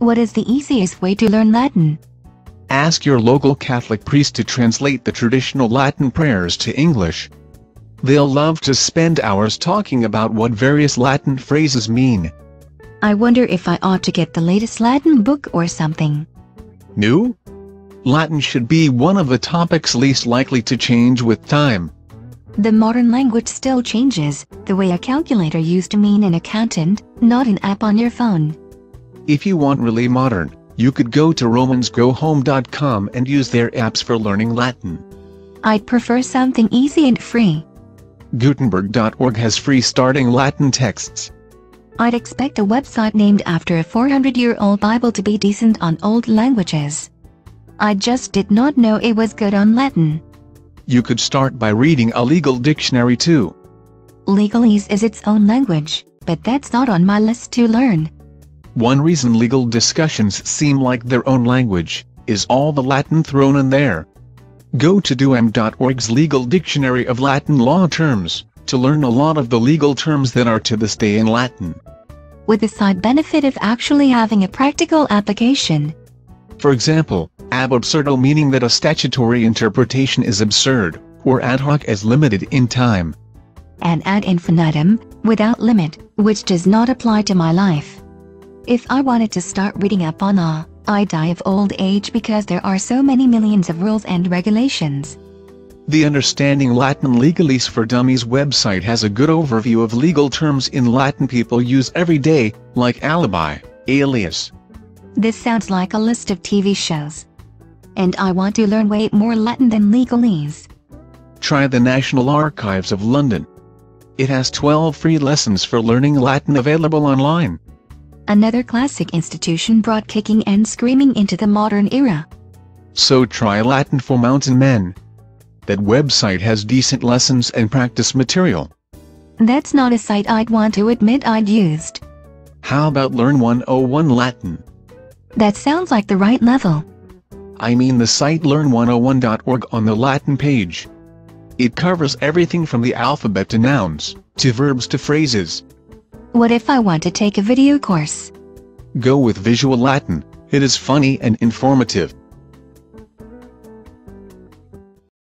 What is the easiest way to learn Latin? Ask your local Catholic priest to translate the traditional Latin prayers to English. They'll love to spend hours talking about what various Latin phrases mean. I wonder if I ought to get the latest Latin book or something. New? Latin should be one of the topics least likely to change with time. The modern language still changes, the way a calculator used to mean an accountant, not an app on your phone. If you want really modern, you could go to romansgohome.com and use their apps for learning Latin. I'd prefer something easy and free. Gutenberg.org has free starting Latin texts. I'd expect a website named after a 400-year-old Bible to be decent on old languages. I just did not know it was good on Latin. You could start by reading a legal dictionary too. Legalese is its own language, but that's not on my list to learn. One reason legal discussions seem like their own language is all the Latin thrown in there. Go to duem.org's legal dictionary of Latin law terms to learn a lot of the legal terms that are to this day in Latin, with the side benefit of actually having a practical application. For example, ab absurdo meaning that a statutory interpretation is absurd, or ad hoc as limited in time. And ad infinitum, without limit, which does not apply to my life. If I wanted to start reading up on law, I'd die of old age because there are so many millions of rules and regulations. The Understanding Latin Legalese for Dummies website has a good overview of legal terms in Latin people use every day, like alibi, alias. This sounds like a list of TV shows. And I want to learn way more Latin than legalese. Try the National Archives of London. It has 12 free lessons for learning Latin available online. Another classic institution brought kicking and screaming into the modern era. So try Latin for Mountain Men. That website has decent lessons and practice material. That's not a site I'd want to admit I'd used. How about Learn 101 Latin? That sounds like the right level. I mean the site learn101.org on the Latin page. It covers everything from the alphabet to nouns, to verbs to phrases. What if I want to take a video course? Go with Visual Latin. It is funny and informative.